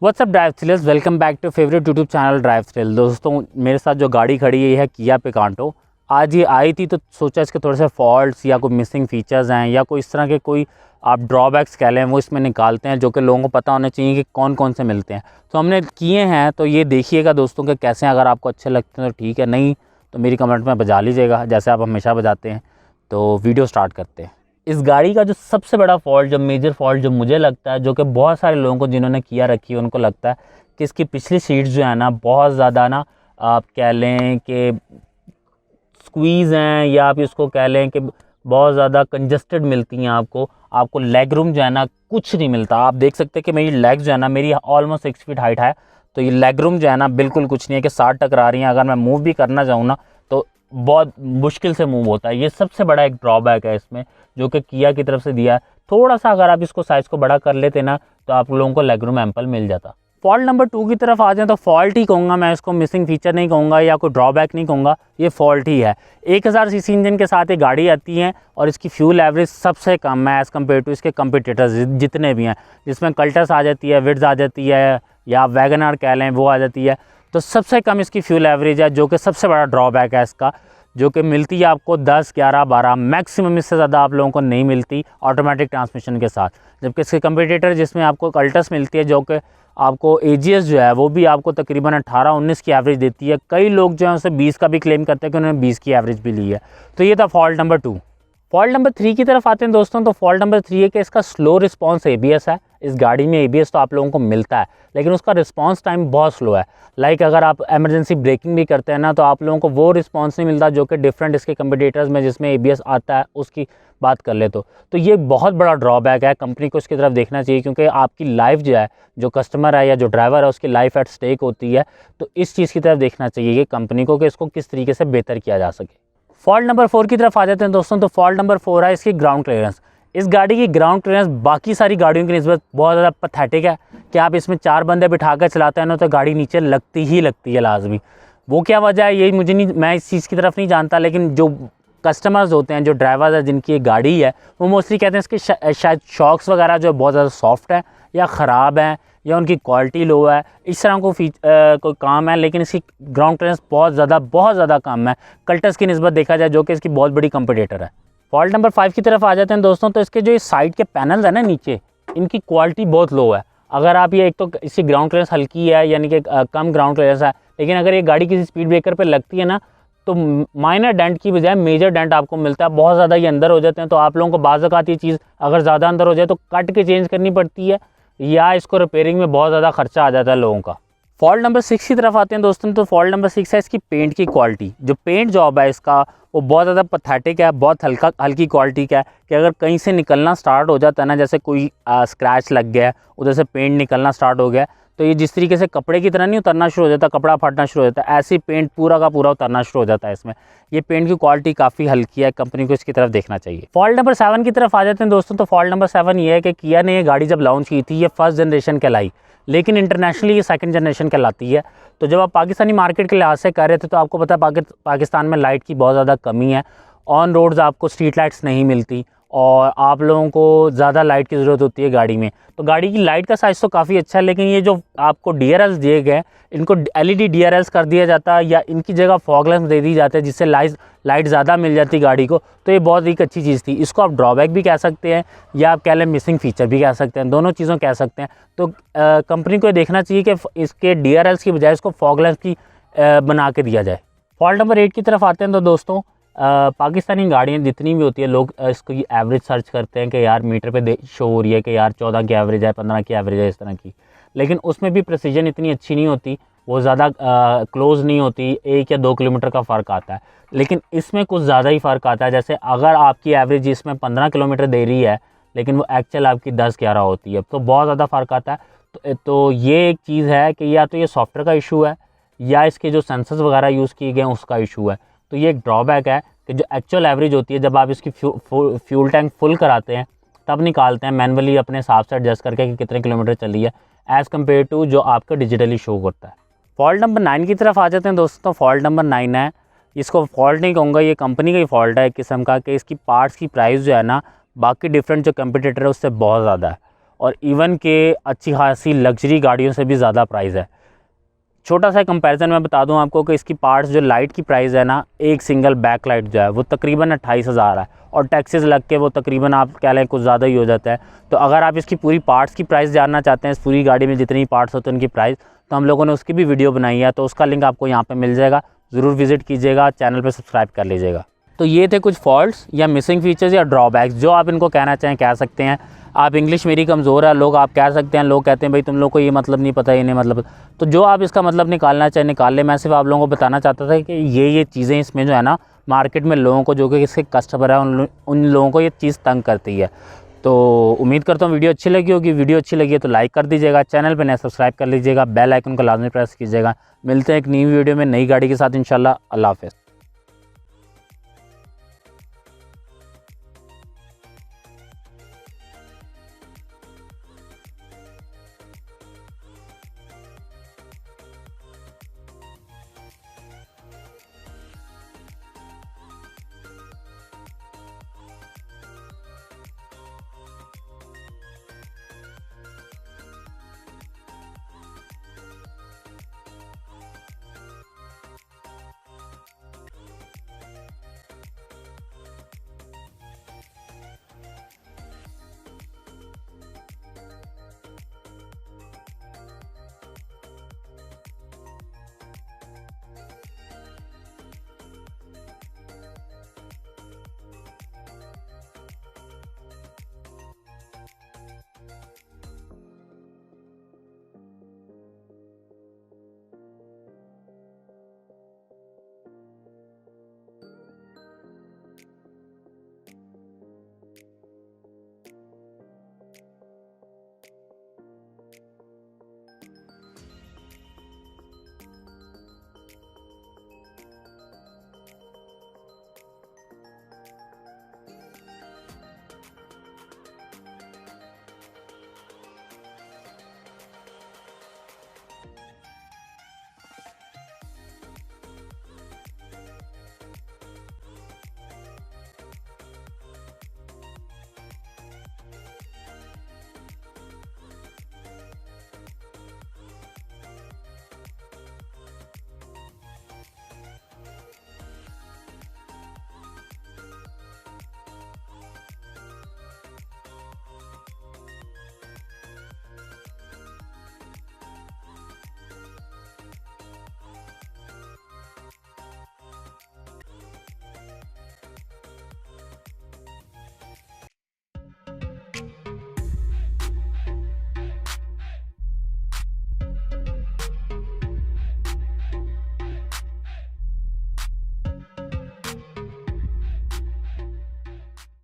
WhatsApp drive thrills, welcome back to favourite YouTube channel drive thrill. दोस्तों मेरे साथ जो गाड़ी खड़ी है ये है किया पिकांटो। आज ये आई थी तो सोचा इसके थोड़े से फॉल्ट्स या कोई मिसिंग फीचर्स हैं या कोई इस तरह के कोई आप ड्रॉबैक्स कह लें वो इसमें निकालते हैं जो कि लोगों को पता होना चाहिए कि कौन कौन से मिलते हैं। तो हमने किए हैं, तो ये देखिएगा दोस्तों कि कैसे हैं। अगर आपको अच्छे लगते हैं तो ठीक है, नहीं तो मेरी कमेंट में बजा लीजिएगा जैसे आप हमेशा बजाते हैं। तो वीडियो स्टार्ट करते हैं। इस गाड़ी का जो सबसे बड़ा फॉल्ट, जो मेजर फॉल्ट जो मुझे लगता है, जो कि बहुत सारे लोगों को जिन्होंने किया रखी है उनको लगता है कि इसकी पिछली सीट्स जो है ना बहुत ज़्यादा ना आप कह लें कि स्क्वीज़ हैं, या आप इसको कह लें कि बहुत ज़्यादा कंजस्टेड मिलती हैं। आपको लेग रूम जो है ना कुछ नहीं मिलता। आप देख सकते हैं कि मेरी लेग्स जो है ना, मेरी ऑलमोस्ट 6 फीट हाइट है, तो ये लेग रूम जो है ना बिल्कुल कुछ नहीं है कि 60 टकरा रही हैं। अगर मैं मूव भी करना चाहूँ ना तो बहुत मुश्किल से मूव होता है। ये सबसे बड़ा एक ड्रॉबैक है इसमें जो कि किया की तरफ से दिया है। थोड़ा सा अगर आप इसको साइज़ को बड़ा कर लेते ना तो आप लोगों को लेग रूम एम्पल मिल जाता। फॉल्ट नंबर 2 की तरफ आ जाएं तो फॉल्ट ही कहूँगा मैं इसको, मिसिंग फीचर नहीं कहूँगा या कोई ड्रॉबैक नहीं कहूँगा, ये फॉल्ट ही है। 1000 सीसी इंजन के साथ ये गाड़ी आती है और इसकी फ्यूल एवरेज सबसे कम है एज़ कम्पेयर टू इसके कम्पिटिटर्स जितने भी हैं, जिसमें कल्टस आ जाती है, विड्स आ जाती है, या वैगनआर कह लें वो आ जाती है। तो सबसे कम इसकी फ्यूल एवरेज है जो कि सबसे बड़ा ड्रॉबैक है इसका, जो कि मिलती है आपको 10, 11, 12 मैक्सिमम, इससे ज़्यादा आप लोगों को नहीं मिलती ऑटोमेटिक ट्रांसमिशन के साथ। जबकि इसके कंपटीटर जिसमें आपको कल्टस मिलती है जो कि आपको एजीएस जो है वो भी आपको तकरीबन 18-19 की एवरेज देती है। कई लोग जो हैं उसे 20 का भी क्लेम करते हैं कि उन्होंने 20 की एवरेज भी ली है। तो ये था फॉल्ट नंबर 2। फॉल्ट नंबर 3 की तरफ आते हैं दोस्तों। तो फॉल्ट नंबर 3 है कि इसका स्लो रिस्पॉन्स एबीएस है। इस गाड़ी में एबीएस तो आप लोगों को मिलता है लेकिन उसका रिस्पॉन्स टाइम बहुत स्लो है। लाइक अगर आप एमरजेंसी ब्रेकिंग भी करते हैं ना तो आप लोगों को वो रिस्पॉन्स नहीं मिलता जो कि डिफरेंट इसके कंपटीटर्स में जिसमें एबीएस आता है उसकी बात कर ले तो ये बहुत बड़ा ड्रॉबैक है। कंपनी को इसकी तरफ देखना चाहिए क्योंकि आपकी लाइफ जो है, जो कस्टमर है या जो ड्राइवर है उसकी लाइफ एट स्टेक होती है। तो इस चीज़ की तरफ देखना चाहिए कि कंपनी को कि इसको किस तरीके से बेहतर किया जा सके। फॉल्ट नंबर 4 की तरफ आ जाते हैं दोस्तों। तो फॉल्ट नंबर 4 है इसकी ग्राउंड क्लियरेंस। इस गाड़ी की ग्राउंड क्लियरेंस बाकी सारी गाड़ियों की निस्बत बहुत ज़्यादा पैथेटिक है कि आप इसमें 4 बंदे बिठा कर चलाते हैं ना तो गाड़ी नीचे लगती ही लगती है लाजमी। वो क्या वजह है ये मुझे नहीं, मैं इस चीज़ की तरफ नहीं जानता, लेकिन जो कस्टमर्स होते हैं, जो ड्राइवर्स हैं जिनकी ये गाड़ी है, वो मोस्टली कहते हैं इसके शायद शॉक्स वगैरह जो बहुत ज़्यादा सॉफ्ट है या ख़राब है या उनकी क्वालिटी लो है, इस तरह को कोई काम है। लेकिन इसकी ग्राउंड क्लियरेंस बहुत ज़्यादा कम है कल्टस की निस्बत देखा जाए जो कि इसकी बहुत बड़ी कंपटीटर है। फॉल्ट नंबर 5 की तरफ आ जाते हैं दोस्तों। तो इसके जो ये साइड के पैनल्स हैं ना नीचे, इनकी क्वालिटी बहुत लो है। अगर आप ये, एक तो इसकी ग्राउंड क्लियरेंस हल्की है यानी कि कम ग्राउंड क्लियरेंस है, लेकिन अगर ये गाड़ी किसी स्पीड ब्रेकर पर लगती है ना तो माइनर डेंट की बजाय मेजर डेंट आपको मिलता है। बहुत ज़्यादा ये अंदर हो जाते हैं तो आप लोगों को बाज़ औक़ात ये चीज़ अगर ज़्यादा अंदर हो जाए तो कट के चेंज करनी पड़ती है या इसको रिपेयरिंग में बहुत ज़्यादा खर्चा आ जाता है लोगों का। फॉल्ट नंबर 6 की तरफ आते हैं दोस्तों। तो फॉल्ट नंबर 6 है इसकी पेंट की क्वालिटी। जो पेंट जॉब है इसका वो बहुत ज़्यादा पैथेटिक है, बहुत हल्की क्वालिटी का है कि अगर कहीं से निकलना स्टार्ट हो जाता है ना, जैसे कोई स्क्रैच लग गया, उधर से पेंट निकलना स्टार्ट हो गया, तो ये जिस तरीके से कपड़े की तरह नहीं उतरना शुरू हो जाता, कपड़ा फटना शुरू हो जाता है, ऐसे पेंट पूरा का पूरा उतरना शुरू हो जाता है इसमें। ये पेंट की क्वालिटी काफ़ी हल्की है, कंपनी को इसकी तरफ देखना चाहिए। फॉल्ट नंबर 7 की तरफ आ जाते हैं दोस्तों। तो फॉल्ट नंबर 7 ये है कि किया ने ये गाड़ी जब लॉन्च की थी ये फर्स्ट जनरेशन कहलाई, लेकिन इंटरनेशनली ये सेकंड जनरेशन कहलाती है। तो जब आप पाकिस्तानी मार्केट के लिहाज से कर रहे थे तो आपको पता है पाकिस्तान में लाइट की बहुत ज़्यादा कमी है। ऑन रोड्स आपको स्ट्रीट लाइट्स नहीं मिलती और आप लोगों को ज़्यादा लाइट की ज़रूरत होती है गाड़ी में। तो गाड़ी की लाइट का साइज़ तो काफ़ी अच्छा है, लेकिन ये जो आपको DRLs दिए गए इनको LED DRLs कर दिया जाता है या इनकी जगह फॉग लैंप्स दे दी जाते हैं जिससे लाइट ज़्यादा मिल जाती गाड़ी को। तो ये बहुत एक अच्छी चीज़ थी। इसको आप ड्रॉबैक भी कह सकते हैं या आप कह लें मिसिंग फीचर भी कह सकते हैं, दोनों चीज़ों कह सकते हैं। तो कंपनी को ये देखना चाहिए कि इसके DRLs की बजाय इसको फॉग लैंप्स की बना के दिया जाए। फॉल्ट नंबर 8 की तरफ आते हैं तो दोस्तों पाकिस्तानी गाड़ियाँ जितनी भी होती है लोग इसकी एवरेज सर्च करते हैं कि यार मीटर पे शो हो रही है कि यार 14 की एवरेज है, 15 की एवरेज है, इस तरह की। लेकिन उसमें भी प्रिसीजन इतनी अच्छी नहीं होती, वो ज़्यादा क्लोज नहीं होती, 1 या 2 किलोमीटर का फ़र्क आता है। लेकिन इसमें कुछ ज़्यादा ही फ़र्क आता है। जैसे अगर आपकी एवरेज इसमें 15 किलोमीटर दे रही है लेकिन वो एक्चुअल आपकी 10-11 होती है तो बहुत ज़्यादा फ़र्क आता है। तो ये एक चीज़ है कि या तो ये सॉफ्टवेयर का इशू है या इसके जो सेंसर्स वगैरह यूज़ किए गए हैं उसका इशू है। तो ये एक ड्रॉबैक है कि जो एक्चुअल एवरेज होती है जब आप इसकी फ्यूल टैंक फुल कराते हैं तब निकालते हैं मैनुअली अपने हिसाब से एडजस्ट करके कि कितने किलोमीटर चली है एज़ कम्पेयर टू जो आपका डिजिटली शो करता है। फॉल्ट नंबर 9 की तरफ आ जाते हैं दोस्तों। फॉल्ट नंबर 9 है, इसको फॉल्ट नहीं कहूँगा, ये कंपनी का ही फॉल्ट है एक किस्म का कि इसकी पार्ट्स की प्राइस जो है ना बाकी डिफरेंट जो कंपटीटर है उससे बहुत ज़्यादा है और इवन के अच्छी खासी लग्जरी गाड़ियों से भी ज़्यादा प्राइस है। छोटा सा कंपैरिजन मैं बता दूं आपको कि इसकी पार्ट्स जो लाइट की प्राइस है ना, एक सिंगल बैक लाइट जो है वो तकरीबन 28,000 है और टैक्सेस लग के वो तकरीबन आप कह लें कुछ ज़्यादा ही हो जाता है। तो अगर आप इसकी पूरी पार्ट्स की प्राइस जानना चाहते हैं, इस पूरी गाड़ी में जितनी पार्ट्स होते हैं उनकी प्राइस, तो हम लोगों ने उसकी भी वीडियो बनाई है, तो उसका लिंक आपको यहाँ पर मिल जाएगा। ज़रूर विज़िट कीजिएगा, चैनल पर सब्सक्राइब कर लीजिएगा। तो ये थे कुछ फॉल्ट्स या मिसिंग फीचर्स या ड्रॉबैक्स, जो आप इनको कहना चाहें कह सकते हैं। आप इंग्लिश मेरी कमज़ोर है, लोग आप कह सकते हैं, लोग कहते हैं भाई तुम लोग को ये मतलब नहीं पता, ये नहीं मतलब, तो जो आप इसका मतलब निकालना चाहें निकाल लें। मैं सिर्फ आप लोगों को बताना चाहता था कि ये चीज़ें इसमें जो है ना, मार्केट में लोगों को जो कि इसके कस्टमर है उन लोगों को ये चीज़ तंग करती है। तो उम्मीद करता हूँ वीडियो अच्छी लगी होगी। वीडियो अच्छी लगी है तो लाइक कर दीजिएगा, चैनल पर नया सब्सक्राइब कर लीजिएगा, बेल आइकन को लाजमी प्रेस कीजिएगा। मिलते हैं एक नई वीडियो में नई गाड़ी के साथ इंशाल्लाह। अल्लाह हाफ़िज़।